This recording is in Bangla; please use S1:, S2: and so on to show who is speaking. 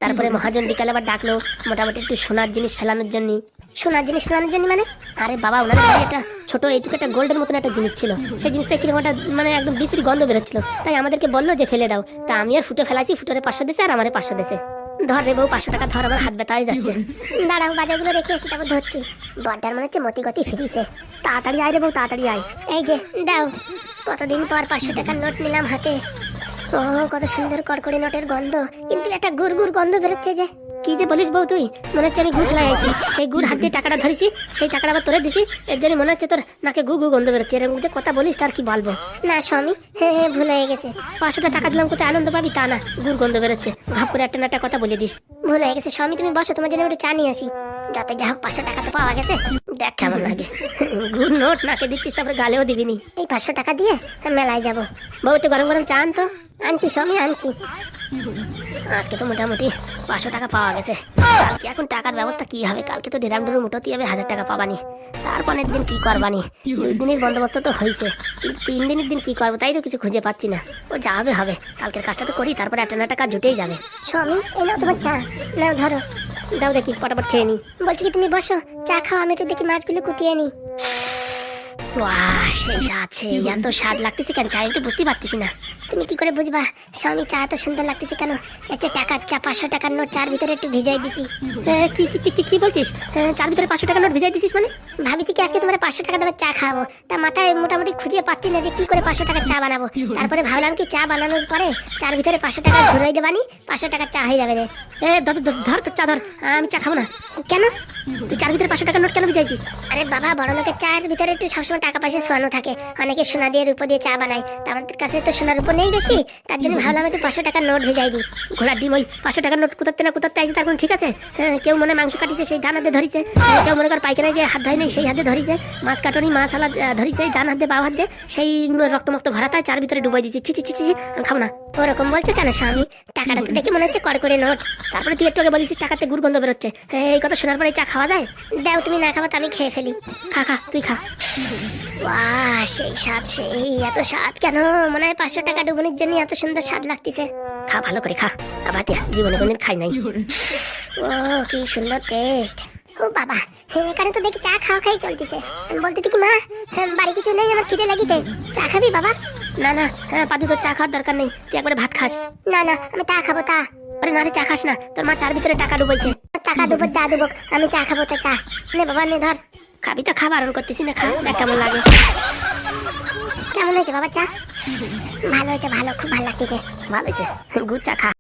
S1: তারপরে মহাজন বিকালে আবার ডাকলো মোটামুটি একটু সোনার জিনিস ফেলানোর জন্য। সোনার জিনিস ফেলানোর জন্য মানে? আরে বাবা, ওনার বাড়ি একটা ছোট এইটুকু একটা গোল্ডের মতন একটা জিনিস ছিল, সেই জিনিসটা কিরকম একটা মানে একদম বিশ্রী গন্ধ বেরোচ্ছিল, তাই আমাদেরকে বললো যে ফেলে দাও। তা আমি আর ফুটে ফেলাইছি, ফুটোরে 500 দিয়েছে আর আমারে 500 দিয়েছে। ধর রে বউ, 500 টাকা ধর, আমার হাত ব্যথা হয়ে যাচ্ছে। দাঁড়াও, বাজারগুলো রেখে আসি, তারপর ধরছি। বড্ডার মনে হচ্ছে মতি গতি ফিরিছে। তাড়াতাড়ি আয় রে বউ, তাড়াতাড়ি আয়। এই যে দাও, কতদিন পর 500 টাকার নোট নিলাম হাতে। ও কত সুন্দর কড়কড়ে নোটের গন্ধ, কিন্তু একটা গুড় গুড় গন্ধ বেরোচ্ছে যে। কি যে বলিস বউ তুই, মনে হচ্ছে আমি গুড় খেলাই আইছি, সেই গুড় হাত দিয়ে টাকাটা ধরেছি, সেই টাকাটা আবার তোরে দিছি, এর জন্য মনে হচ্ছে তোর নাকে গু গু গন্ধ বেরোচ্ছে। এরকম যে কথা বলিস তার কি বলবো। না স্বামী, হ্যাঁ ভুল হয়ে গেছে। 500 টাকা দিলাম, কোথায় আনন্দ পাবি তা না, গুড় গন্ধ বেরোচ্ছে। ভাব করে একটা না একটা কথা বলে দিস। ভুল হয়ে গেছে স্বামী, তুমি বসো, তোমার জন্য একটু চা নিয়ে আসি। যাতে যা হোক 500 টাকা তো পাওয়া গেছে, দেখ কেমন লাগে। গুড় নোট নাকে দিচ্ছিস, তারপরে গালেও দিবিনি। এই 500 টাকা দিয়ে মেলায় যাবো। বউ একটু গরম গরম চা আনতো। আনছি স্বামী, আনছি। আজকে তো মোটামুটি 500 টাকা পাওয়া গেছে। কালকে এখন টাকার ব্যবস্থা কি হবে? কালকে তো ডেরাম ডুরু মুটোতে হবে 1000 টাকা পাবানি, তারপরের দিন কি করবানি? 2 দিনের বন্দোবস্ত তো হয়েছে, কিন্তু 3 দিনের দিন কি করবো তাই তো কিছু খুঁজে পাচ্ছি না। ও যা হবে হবে, কালকের কাজটা তো করি, তারপরে 1 টাকা জুটেই যাবে। স্বামী এই নাও তোমার চা, নাও ধরো। দাও দেখি, পটাপট খেয়ে নি। বলছি কি তুমি বসো, চা খাও, আমি তো দেখি মাছগুলো কুটিয়ে নি। বাহ, সেই স্বাদ, সেই এত স্বাদ লাগতেছে কেন চা, তো বুঝতে পারতেছি না। তুমি কি করে বুঝবা স্বামী চা এত সুন্দর লাগতেছে কেন? একটা টাকার চা, 500 টাকার নোট চার ভিতরে একটু ভিজাই দিছি। কি বলছিস? চার ভিতরে 500 টাকার নোট ভিজাই দিছিস মানে? ভাবিছি কি আজকে তোমার 500 টাকা দেবে চা খাওয়াবো, তা মাথায় মোটামুটি খুঁজে পাচ্ছি না যে কি করে 500 টাকার চা বানাবো। তারপরে ভাবলাম কি চা বানানোর পরে চার ভিতরে 500 টাকা ঘুরাই দেবানি, 500 টাকার চা হয়ে যাবে রে। ধর তো চা ধর, আমি চা খাবো না। কেন? তুই চার ভিতরে 500 টাকার নোট কেন ভিজাইছিস? আরে বাবা, বড় লোকের চার ভিতরে একটু সবসময় টাকা পয়সা ছোয়ানো থাকে, অনেকে সোনা দিয়ে রূপো দিয়ে চা বানায়, তা আমাদের কাছে তো সোনার উপর নেই বেশি, তার জন্য ভাবলাম একটু 500 টাকার নোট ভেজাই দিই। ঘোড়ার ডিম ওই 500 টাকার নোট কোথাতে না কোথাতে আইছে তার কোনো ঠিক আছে? কেউ মনে মাংস কাটিছে সেই ডান হাতে ধরিছে, কেউ মনে কর পাইকারি যে হাত ধরে নেই সেই হাতে ধরিছে, মাছ কাটনি মাছ আলা ধরিছে ডান হাতে বাম হাতে, সেই রক্তমক্ত ভরাতায় চার ভিতরে ডুবাই দিচ্ছে। ছি ছি ছি ছি, আমি খাবো না। ওরকম বলছো কেন স্বামী? টাকাটা তো দেখে মনে হচ্ছে কড়কড়ে নোট, তারপরে তুই একটু আগে বলিস টাকাতে গুড় গন্ধ বেরোচ্ছে। এই কথা শোনার পরে চা খাওয়া যায়? দাও, তুমি না খাবো তো আমি খেয়ে ফেলি। খা খা, তুই খা। বাহ, সেই স্বাদ, সেই এত স্বাদ কেন? মনে হয় 500 টাকা ডুবনির জন্য এত সুন্দর স্বাদ লাগতেছে। খা, ভালো করে খা, আবার জীবনে কোনদিন খাই নাই। ও কি সুন্দর টেস্ট। ও বাবা, এখানে তো দেখি চা খাওয়া খাই চলতেছে। বলতে কি মা, বাড়ি কিছু নেই, আমার খিদে লাগিতে, চা খাবি বাবা? না না, পাদু তোর চা খাওয়ার দরকার নেই, তুই একবারে ভাত খাস। না না, আমি চা খাবো। তা আরে না রে, চা খাস না, তোর মা চার ভিতরে টাকা ডুবাইছে। টাকা ডুবো চা ডুবো, আমি চা খাবো। তা চা নে বাবা, নে ধর। খাবি তো খা, বারণ করতেছি না, খা, দেখ কেমন লাগে। কেমন হয়েছে বাবা চা? ভালো হয়েছে, ভালো, খুব ভালো লাগতেছে। ভালো হয়েছে, গুড় চা খা।